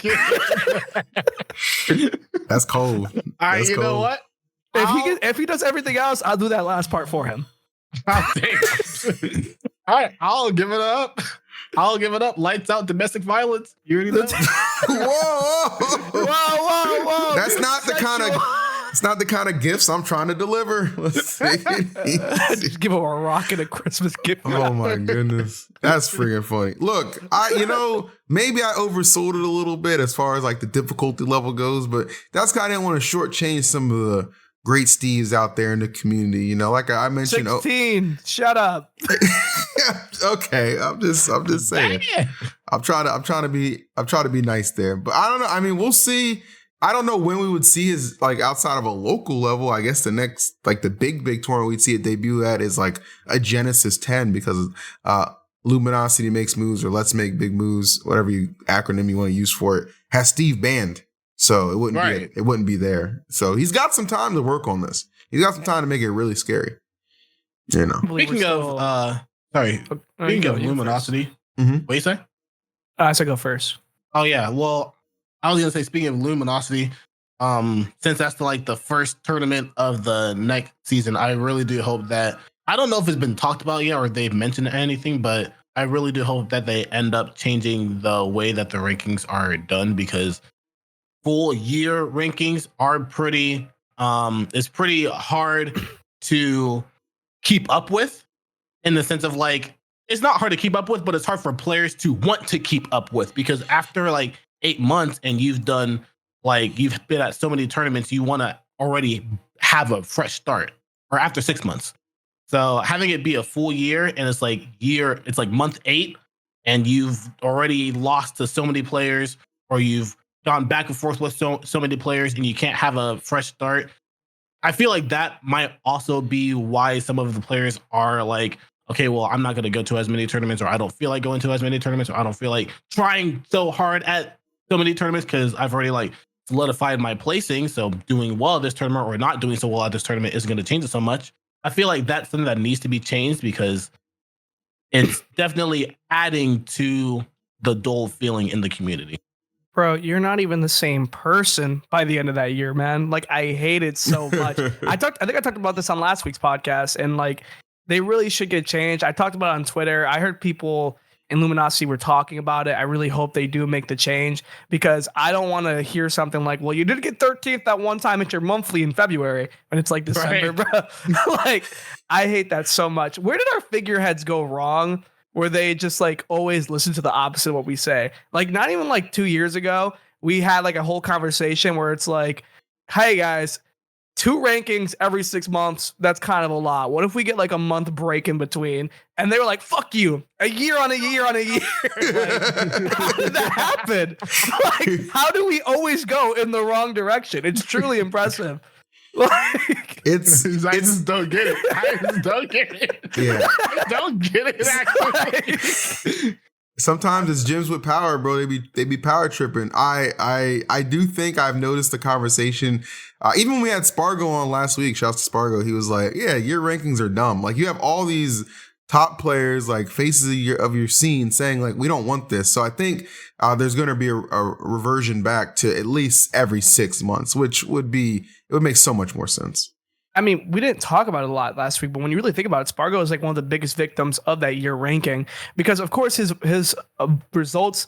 world. That's cold. All right, you know what? If he does everything else, I'll do that last part for him. Oh, all right, I'll give it up. Lights out domestic violence. You already know. Whoa. That's not the kind of. It's not the kind of gifts I'm trying to deliver. Let's take it Just give him a rock and a Christmas gift. Oh my goodness. That's freaking funny. Look, maybe I oversold it a little bit as far as like the difficulty level goes, but that's kind of didn't want to shortchange some of the great Steves out there in the community. You know, like I mentioned. 16. Shut up. Okay. I'm just saying. I'm trying to be nice there. But I don't know. I mean, we'll see. I don't know when we would see his like outside of a local level. I guess the next like the big tournament we'd see it debut at is like a Genesis 10 because Luminosity Makes Moves or Let's Make Big Moves, whatever acronym you want to use for it, has Steve banned. So it wouldn't be there. So he's got some time to work on this. He's got some time to make it really scary. You know. Speaking of Luminosity. Mm-hmm. What do you say? I said go first. Oh yeah. Well, I was gonna say, speaking of Luminosity, since that's the first tournament of the next season, I really do hope that, I don't know if it's been talked about yet or they've mentioned anything, but I really do hope that they end up changing the way that the rankings are done, because full year rankings are pretty it's pretty hard to keep up with, in the sense of like, it's not hard to keep up with, but it's hard for players to want to keep up with, because after like 8 months and you've been at so many tournaments, you want to already have a fresh start, or after 6 months. So having it be a full year, and it's like month 8 and you've already lost to so many players, or you've gone back and forth with so many players and you can't have a fresh start. I feel like that might also be why some of the players are like, okay, well, I'm not going to go to as many tournaments, or I don't feel like going to as many tournaments, or I don't feel like trying so hard at so many tournaments because I've already like solidified my placing. So doing well at this tournament or not doing so well at this tournament isn't going to change it so much. I feel like that's something that needs to be changed, because it's definitely adding to the dull feeling in the community. Bro, you're not even the same person by the end of that year, man. Like, I hate it so much. I think I talked about this on last week's podcast, and like, they really should get changed. I talked about it on Twitter. I heard people in Luminosity were talking about it. I really hope they do make the change, because I don't want to hear something like, well, you did get 13th that one time at your monthly in February, and it's like December, bro. Like, I hate that so much. Where did our figureheads go wrong? Where they just like always listen to the opposite of what we say? Like, not even like 2 years ago, we had like a whole conversation where it's like, hey guys, 2 rankings every 6 months, that's kind of a lot. What if we get like a month break in between? And they were like, fuck you, a year on a year on a year. Like, how did that happen? Like, how do we always go in the wrong direction? It's truly impressive. Like, I just don't get it. I just don't get it. Yeah. I don't get it. Actually. Sometimes it's gyms with power, bro. They be power tripping. I do think I've noticed the conversation. Even when we had Spargo on last week, shouts to Spargo, he was like, "Yeah, your rankings are dumb. Like you have all these top players, like faces of your scene, saying like we don't want this." So I think there's going to be a reversion back to at least every 6 months, which would make so much more sense. I mean, we didn't talk about it a lot last week, but when you really think about it, Spargo is like one of the biggest victims of that year ranking because, of course, his results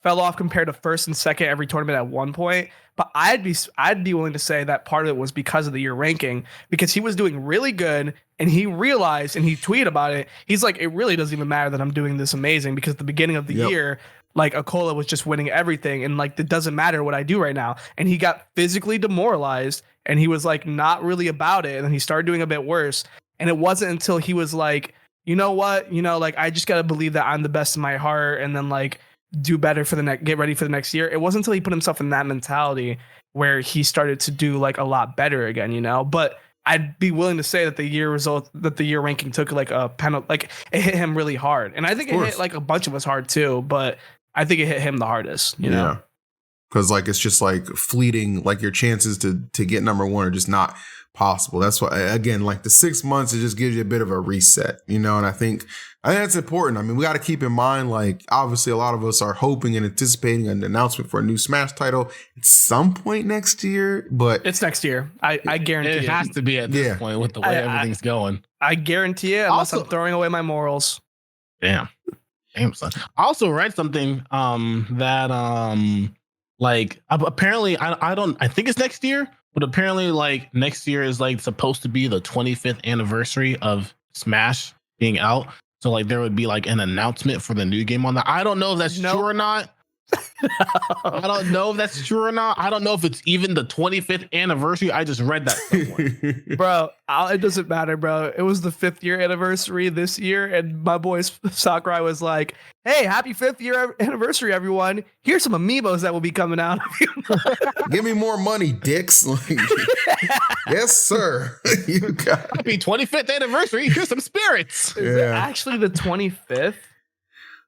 fell off compared to first and second every tournament at one point. But I'd be willing to say that part of it was because of the year ranking, because he was doing really good and he realized and he tweeted about it. He's like, it really doesn't even matter that I'm doing this amazing because at the beginning of the year, like KOLA was just winning everything and like it doesn't matter what I do right now. And he got physically demoralized and he was like not really about it. And then he started doing a bit worse. And it wasn't until he was like, you know what, like I just got to believe that I'm the best in my heart and then like do better for get ready for the next year. It wasn't until he put himself in that mentality where he started to do like a lot better again, but I'd be willing to say that the year ranking took like a penalty, like it hit him really hard. And I think it hit like a bunch of us hard too, but I think it hit him the hardest, you know? Because like it's just like fleeting, like your chances to get number one are just not possible. That's why, again, like the 6 months, it just gives you a bit of a reset, and I think that's important. I mean, we got to keep in mind, like, obviously a lot of us are hoping and anticipating an announcement for a new Smash title at some point next year, but it's next year. I guarantee it. It has to be at this point with the way everything's going. I guarantee it, unless I'm throwing away my morals. Damn, son. I also read something that like apparently I think it's next year, but apparently like next year is like supposed to be the 25th anniversary of Smash being out. So like there would be like an announcement for the new game on that. I don't know if that's true or not. I don't know if that's true or not. I don't know if it's even the 25th anniversary. I just read that somewhere. Bro, it doesn't matter, bro. It was the 5th year anniversary this year, and my boy Sakurai was like, "Hey, happy 5th year anniversary, everyone. Here's some amiibos that will be coming out. Give me more money, dicks." Yes, sir. You got happy 25th anniversary. Here's some spirits. Is it actually the 25th?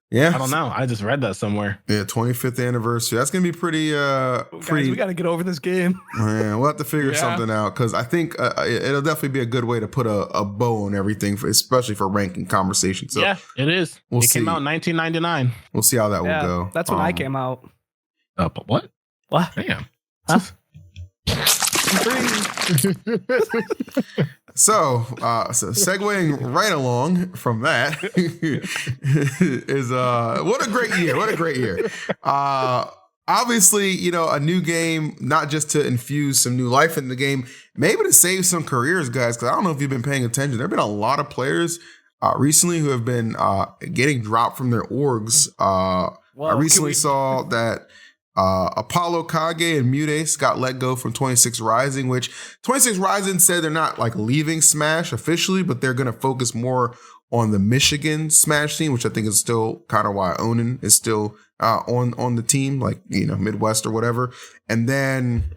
Yeah, I don't know. I just read that somewhere. Yeah, 25th anniversary. That's gonna be pretty. Guys, we got to get over this game. Man, we'll have to figure something out because I think it'll definitely be a good way to put a bow on everything, especially for ranking conversations. So yeah, it is. It came out in 1999. We'll see how that will go. That's when I came out. But what? What? Damn. Huh? So segueing right along from that is what a great year. Obviously, a new game, not just to infuse some new life in the game, maybe to save some careers, guys, because I don't know if you've been paying attention. There have been a lot of players recently who have been getting dropped from their orgs. I recently saw that ApolloKage and MuteAce got let go from 26 Rising, which 26 Rising said they're not like leaving Smash officially, but they're going to focus more on the Michigan Smash scene, which I think is still kind of why Onin is still on the team, like, Midwest or whatever. And then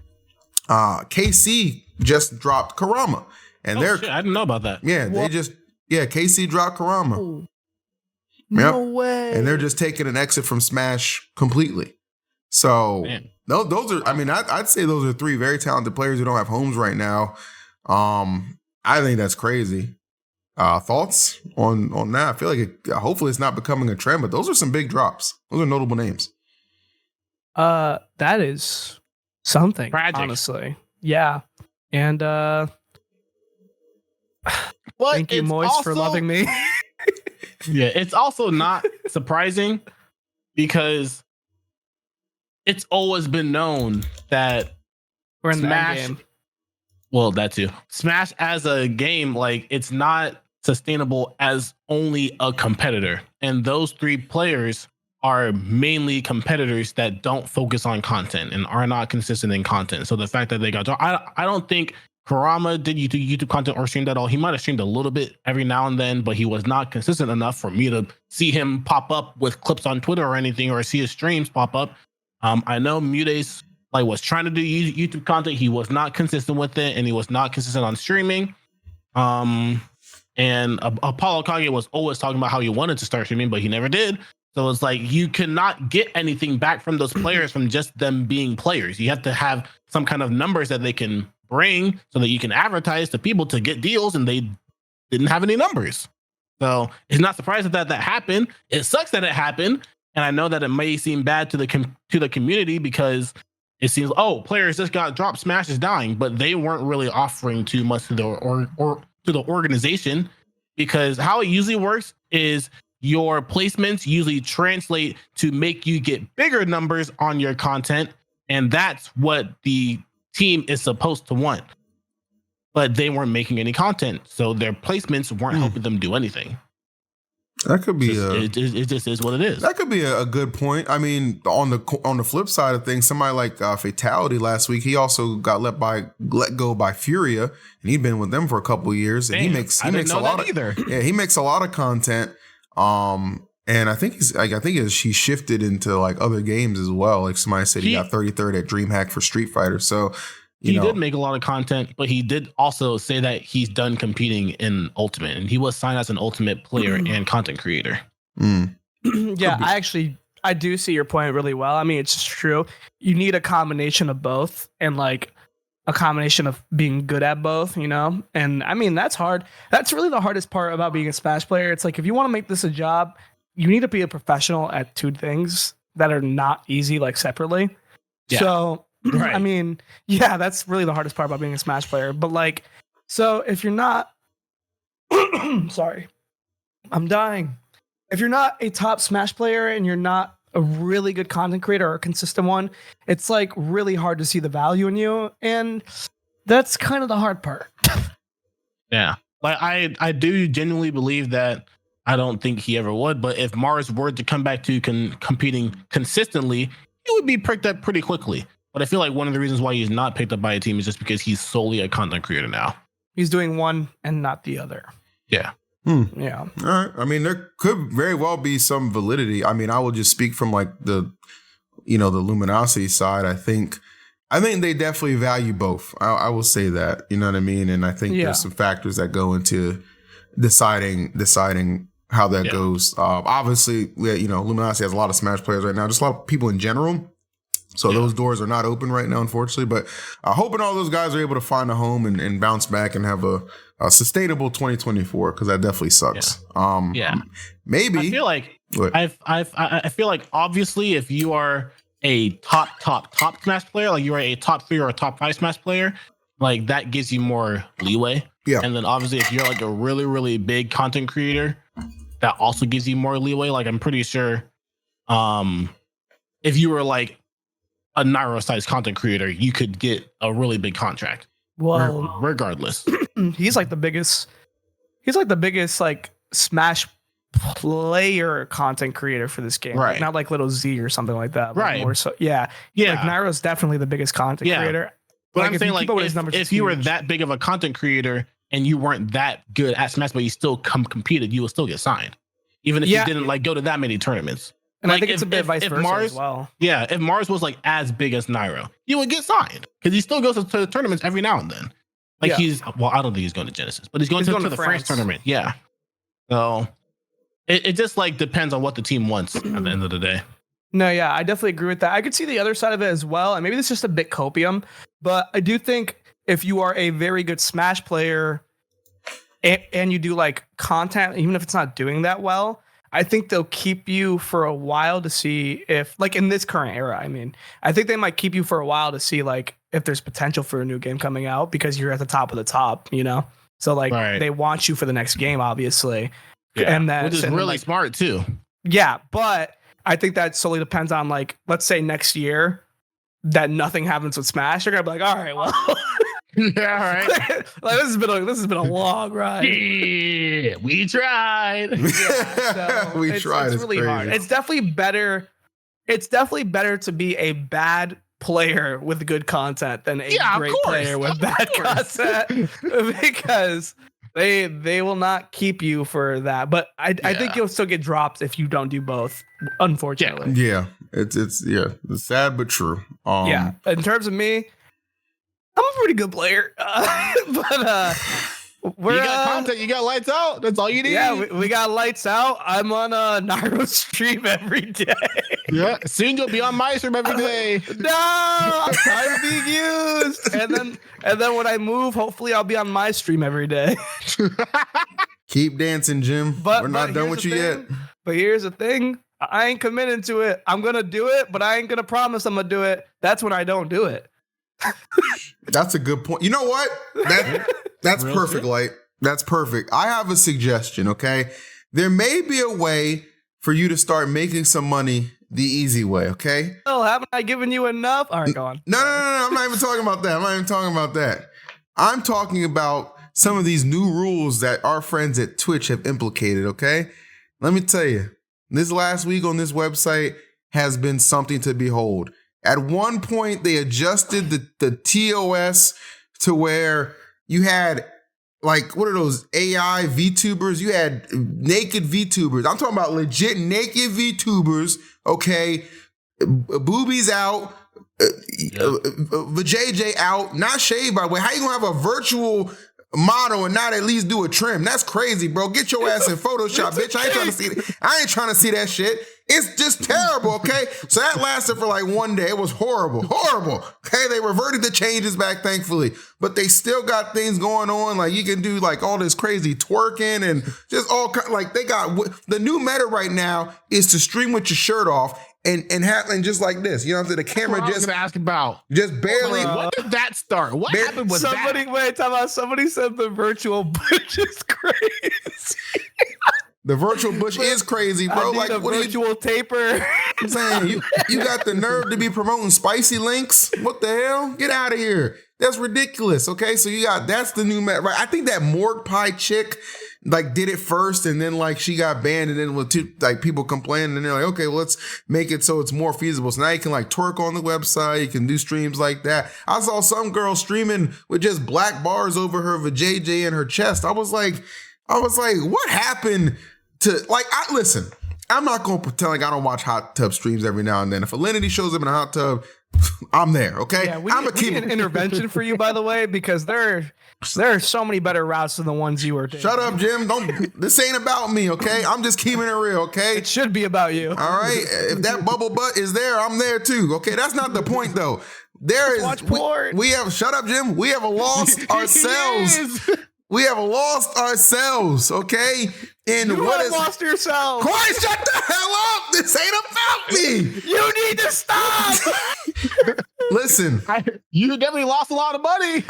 KC just dropped Kurama. And I didn't know about that. Yeah, KC dropped Kurama. Oh, no way. And they're just taking an exit from Smash completely. So those are, I'd say those are 3 very talented players who don't have homes right now. I think that's crazy. Thoughts on that? I feel like hopefully it's not becoming a trend, but those are some big drops. Those are notable names. That is something, tragic. Honestly. Yeah. And thank you, Moist, for loving me. Yeah, it's also not surprising because it's always been known that we're in Smash, that game. Well, that too. Smash as a game, like, it's not sustainable as only a competitor. And those 3 players are mainly competitors that don't focus on content and are not consistent in content. So the fact that they got dropped, I don't think Kurama did YouTube content or streamed at all. He might have streamed a little bit every now and then, but he was not consistent enough for me to see him pop up with clips on Twitter or anything, or see his streams pop up. I know MuteAce was trying to do YouTube content. He was not consistent with it, and he was not consistent on streaming. And ApolloKage was always talking about how he wanted to start streaming, but he never did. So it's like you cannot get anything back from those players from just them being players. You have to have some kind of numbers that they can bring so that you can advertise to people to get deals, and they didn't have any numbers. So it's not surprising that happened. It sucks that it happened, and I know that it may seem bad to the community because it seems players just got dropped, Smash is dying, but they weren't really offering too much to the organization, because how it usually works is your placements usually translate to make you get bigger numbers on your content, and that's what the team is supposed to want. But they weren't making any content, so their placements weren't helping them do anything. That could be it just is what it is. That could be a good point. I mean, on the flip side of things, somebody like Fatality last week, he also got let go by Furia, and he'd been with them for a couple of years, and he makes a lot of content. And I think he shifted into other games as well. Like somebody said, he got 33rd at DreamHack for Street Fighter. So he did make a lot of content, but he did also say that he's done competing in Ultimate, and he was signed as an Ultimate player and content creator. Yeah, I do see your point really well. I mean, it's true. You need a combination of both, and a combination of being good at both, And I mean, that's hard. That's really the hardest part about being a Smash player. It's if you want to make this a job, you need to be a professional at two things that are not easy, separately. Yeah. So, right. I mean, yeah, that's really the hardest part about being a Smash player. But so if you're not, sorry, I'm dying. If you're not a top Smash player and you're not a really good content creator or a consistent one, it's really hard to see the value in you. And that's kind of the hard part. Yeah. I do genuinely believe that. I don't think he ever would, but if Mars were to come back to competing consistently, he would be picked up pretty quickly. But I feel like one of the reasons why he's not picked up by a team is just because he's solely a content creator now. He's doing one and not the other. Yeah. Yeah. All right. I mean, there could very well be some validity. I mean, I will just speak from the luminosity side. I think they definitely value both. I will say that, you know what I mean? And I think there's some factors that go into deciding how that goes. Obviously, Luminosity has a lot of Smash players right now, just a lot of people in general. So those doors are not open right now, unfortunately. But hoping all those guys are able to find a home and bounce back and have a sustainable 2024, because that definitely sucks. Maybe I feel like I feel like obviously if you are a top Smash player, you are a top 3 or a top 5 Smash player, that gives you more leeway. Yeah. And then obviously if you're a really, really big content creator, that also gives you more leeway. I'm pretty sure if you were a Nairo sized content creator, you could get a really big contract. Well, regardless. He's the biggest Smash player content creator for this game. Right. Not little Z or something like that. Right. More so, yeah. Nairo's definitely the biggest content creator. But I'm saying if you were that big of a content creator and you weren't that good at Smash, but you still competed, you would still get signed, even if you didn't go to that many tournaments. And I think it's a bit vice versa as well. Yeah, if Mars was as big as Nairo, he would get signed because he still goes to the tournaments every now and then. I don't think he's going to Genesis, but he's going to the France tournament. Yeah. So it just depends on what the team wants at the end of the day. No, yeah, I definitely agree with that. I could see the other side of it as well. And maybe this is just a bit copium, but I do think if you are a very good Smash player and you do content, even if it's not doing that well, I think they'll keep you for a while to see if, in this current era, I mean, I think they might keep you for a while to see, if there's potential for a new game coming out because you're at the top of the top, So, they want you for the next game, obviously. Yeah. And which is really smart, too. Yeah, but I think that solely depends on, let's say next year that nothing happens with Smash. They're going to be all right, well... Yeah, right. This has been a long ride. Yeah, we tried. Yeah, so we tried. It's really hard. It's definitely better. It's definitely better to be a bad player with good content than a great player with bad content, because they will not keep you for that. But I think you'll still get dropped if you don't do both, unfortunately. Yeah. It's sad but true. Yeah. In terms of me, I'm a pretty good player. But you got content, you got lights out. That's all you need. Yeah, we got lights out. I'm on Naruto stream every day. Yeah, soon you'll be on my stream every day. No, time being used. And then when I move, hopefully I'll be on my stream every day. Keep dancing, Jim. We're not done with you yet. But here's the thing. I ain't committing to it. I'm going to do it, but I ain't going to promise I'm going to do it. That's when I don't do it. That's a good point. You know what? That's perfect, Light. That's perfect. I have a suggestion, okay? There may be a way for you to start making some money the easy way, okay? Oh, haven't I given you enough? All right, go on. No. I'm not even talking about that. I'm talking about some of these new rules that our friends at Twitch have implicated, okay? Let me tell you, this last week on this website has been something to behold. At one point, they adjusted the TOS to where you had, like, what are those AI VTubers? You had naked VTubers. I'm talking about legit naked VTubers, okay? Boobies out, vajayjay out, not shaved, by the way. How you gonna have a virtual model and not at least do a trim? That's crazy, bro. Get your ass in Photoshop, bitch. I ain't trying to see that shit. It's just terrible, okay? So that lasted for like one day. It was horrible. Okay, they reverted the changes back, thankfully. But they still got things going on. Like you can do like all this crazy twerking and just all like they got the new meta right now is to stream with your shirt off and just like this. You know what I'm saying? The camera just gonna ask about. Just barely. When did that start? What happened with somebody, that? Wait, time out. Somebody said the virtual bush is crazy. The virtual bush is crazy, bro. Like what virtual taper. I'm saying you got the nerve to be promoting spicy links. What the hell? Get out of here. That's ridiculous. Okay, so that's the new meta, right? I think that Morgue Pie chick like did it first, and then like she got banned, and then with like people complaining, and they're like, okay, well, let's make it so it's more feasible. So now you can like twerk on the website. You can do streams like that. I saw some girl streaming with just black bars over her vajayjay and her chest. I was like, what happened to like? Listen, I'm not gonna pretend like I don't watch hot tub streams every now and then. If Alinity shows up in a hot tub, I'm there. Okay, yeah, we need an intervention for you, by the way, because there are so many better routes than the ones you were taking. Shut up, Jim. This ain't about me. Okay, I'm just keeping it real. Okay, it should be about you. All right, if that bubble butt is there, I'm there too. Okay, that's not the point though. Watch porn. We have shut up, Jim. We have lost ourselves. We have lost ourselves, okay? And you have lost yourself. Corey, shut the hell up! This ain't about me. You need to stop. Listen, you definitely lost a lot of money.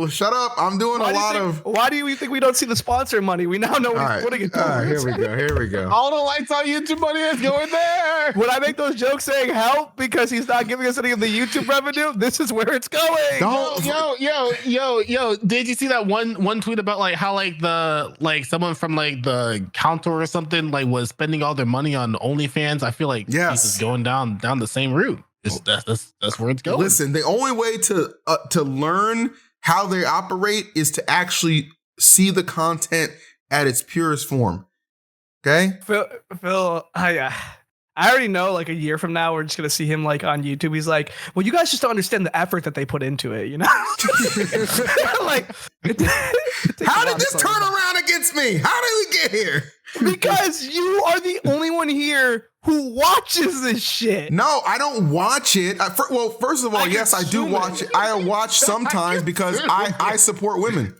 Shut up. I'm doing a lot of. Why do you think we don't see the sponsor money? We now know what he's putting it towards. All right, here we go. All the lights on YouTube money is going there. When I make those jokes saying help because he's not giving us any of the YouTube revenue, this is where it's going. Yo, did you see that one tweet about like how like someone from like the counter or something like was spending all their money on OnlyFans? I feel like this is going down the same route. That's where it's going. Listen, the only way to learn how they operate is to actually see the content at its purest form. Okay, Phil, I already know. Like a year from now, we're just gonna see him like on YouTube. He's like, "Well, you guys just don't understand the effort that they put into it, you know." Like, how did this turn around against me? How did we get here? Because you are the only one here who watches this shit. No, I don't watch it. Well, first of all, yes, I do watch it. I watch sometimes because I support women.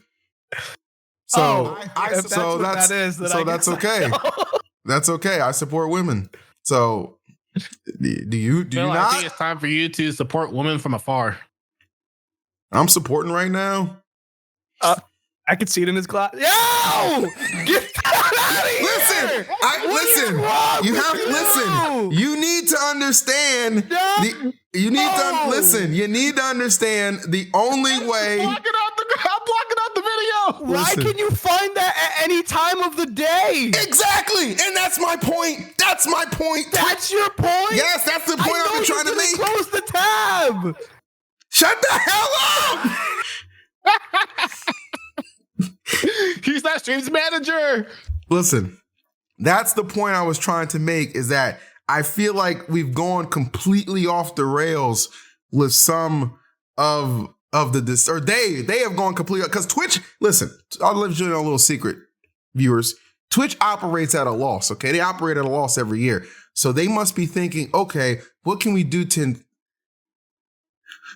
So that's okay. That's okay. I support women. So do you not? I think it's time for you to support women from afar. I'm supporting right now. I could see it in his glass. Yo! Get out of here! Listen, you need to understand you need to understand the only way. I'm blocking out the video. Why can you find that at any time of the day? Exactly, and that's my point. That's my point. That's your point? Yes, that's the point I've been trying to make. Close the tab. Shut the hell up! He's not stream's manager. Listen, that's the point I was trying to make, is that I feel like we've gone completely off the rails with some of the or they have gone completely, because Twitch, listen, I'll let you know a little secret, viewers. Twitch operates at a loss, okay? They operate at a loss every year. So they must be thinking, okay, what can we do to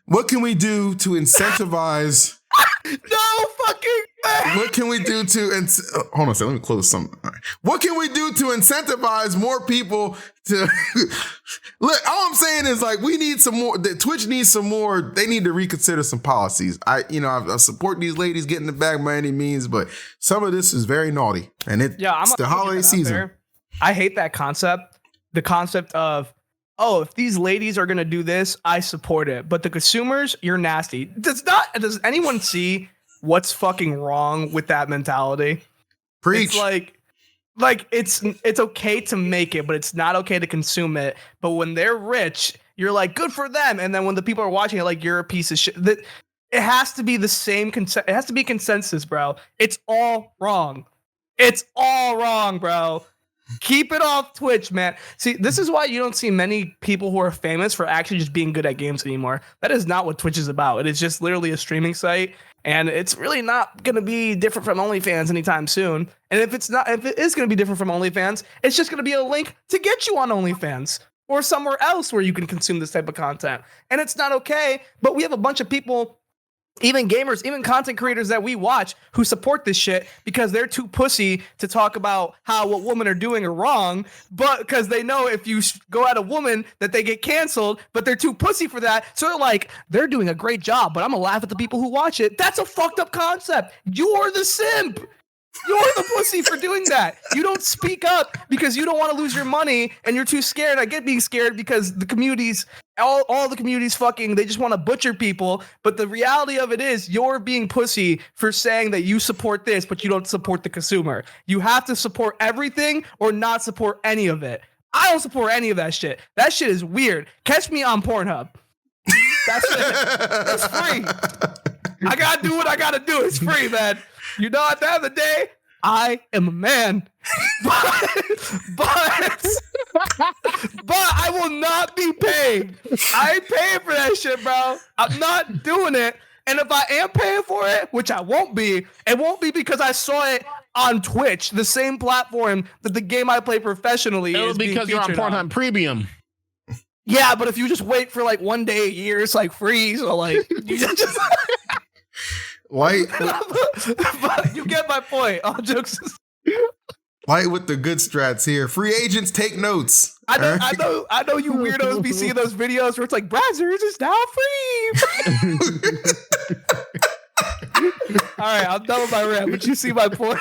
incentivize? No fucking way. What can we do to hold on a second, let me close something. Right. What can we do to incentivize more people to look? All I'm saying is, like, we need some more. Twitch needs some more. They need to reconsider some policies. I support these ladies getting the bag by any means, but some of this is very naughty. And it's the holiday season. I hate that concept. The concept of, oh, if these ladies are gonna do this, I support it. But the consumers, you're nasty. Does anyone see what's fucking wrong with that mentality? Preach. It's like it's okay to make it, but it's not okay to consume it. But when they're rich, you're like, good for them. And then when the people are watching it, like, you're a piece of shit. It has to be the same it has to be consensus, bro. It's all wrong. It's all wrong, bro. Keep it off Twitch, man. See, this is why you don't see many people who are famous for actually just being good at games anymore. That is not what Twitch is about. It is just literally a streaming site, and it's really not going to be different from OnlyFans anytime soon. And if it is going to be different from OnlyFans, it's just going to be a link to get you on OnlyFans or somewhere else where you can consume this type of content. And it's not okay, but we have a bunch of people, even gamers, even content creators that we watch, who support this shit because they're too pussy to talk about how what women are doing are wrong, but because they know if you go at a woman that they get canceled, but they're too pussy for that. So they're like, they're doing a great job, but I'm gonna laugh at the people who watch it. That's a fucked up concept. You're the simp. You're the pussy for doing that. You don't speak up because you don't want to lose your money, and you're too scared. I get being scared because the communities, all the communities fucking, they just want to butcher people. But the reality of it is, you're being pussy for saying that you support this, but you don't support the consumer. You have to support everything or not support any of it. I don't support any of that shit. That shit is weird. Catch me on Pornhub. That's it. It's free. I gotta do what I gotta do. It's free, man. You know, at the end of the day, I am a man, but I will not be paid. I ain't paying for that shit, bro. I'm not doing it. And if I am paying for it, which I won't be, it won't be because I saw it on Twitch, the same platform that the game I play professionally is being featured on. Because you're on Pornhub Premium. Yeah, but if you just wait for like 1 day a year, it's like free. So like, you just Light, but you get my point. All jokes. Light with the good strats here. Free agents, take notes. I know you weirdos be seeing those videos where it's like, Brazzers is now free. All right, I'm done with my rant, but you see my point.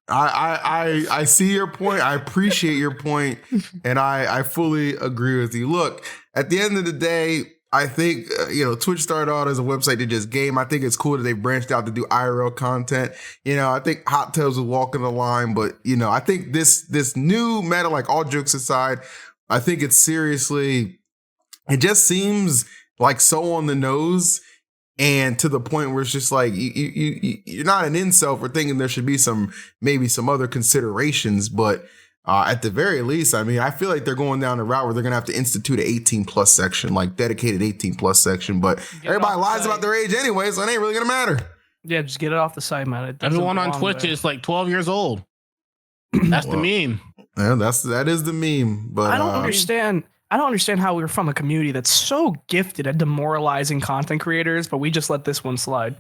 I see your point. I appreciate your point, and I fully agree with you. Look, at the end of the day, I think, Twitch started out as a website to just game. I think it's cool that they branched out to do IRL content. I think Hot Tubs was walking the line, but, I think this new meta, like, all jokes aside, I think it just seems like so on the nose, and to the point where it's just like, you're not an incel for thinking there should be maybe some other considerations, but at the very least, I mean, I feel like they're going down a route where they're going to have to institute an 18+ section, like dedicated 18+ section. But everybody lies about their age anyway, so it ain't really going to matter. Yeah, just get it off the site, man. Everyone on Twitch is like 12 years old. That's the meme. Yeah, that is the meme. But I don't understand. I don't understand how we're from a community that's so gifted at demoralizing content creators, but we just let this one slide.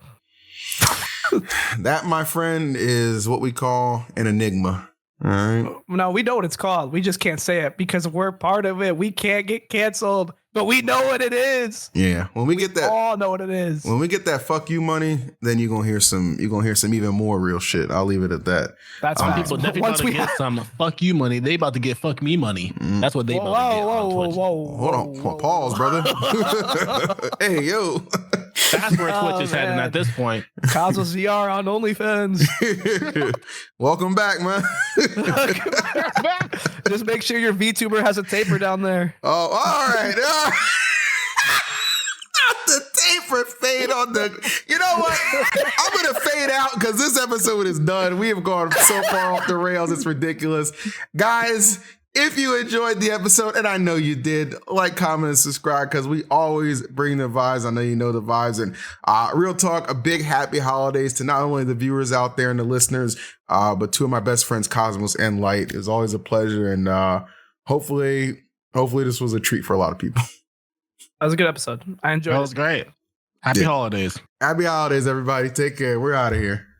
That, my friend, is what we call an enigma. All right. No, we know what it's called. We just can't say it because we're part of it. We can't get canceled, but we know what it is. Yeah. When we get that, all know what it is. When we get that fuck you money, then you're gonna hear some even more real shit. I'll leave it at that. That's why people definitely about to get some fuck you money. They about to get fuck me money. That's what they about to get on Twitch. Hold on. Pause, brother. Hey, yo. That's where Twitch is heading at this point. Cosmos VR on OnlyFans. Welcome back, man. Just make sure your VTuber has a taper down there. Oh, all right. Not the taper fade on the. You know what? I'm gonna fade out because this episode is done. We have gone so far off the rails. It's ridiculous, guys. If you enjoyed the episode, and I know you did, like, comment, and subscribe because we always bring the vibes. I know you know the vibes. And real talk, a big happy holidays to not only the viewers out there and the listeners, but two of my best friends, Cosmos and Light. It was always a pleasure. And hopefully this was a treat for a lot of people. That was a good episode. I enjoyed it. That was great. Happy holidays. Happy holidays, everybody. Take care. We're out of here.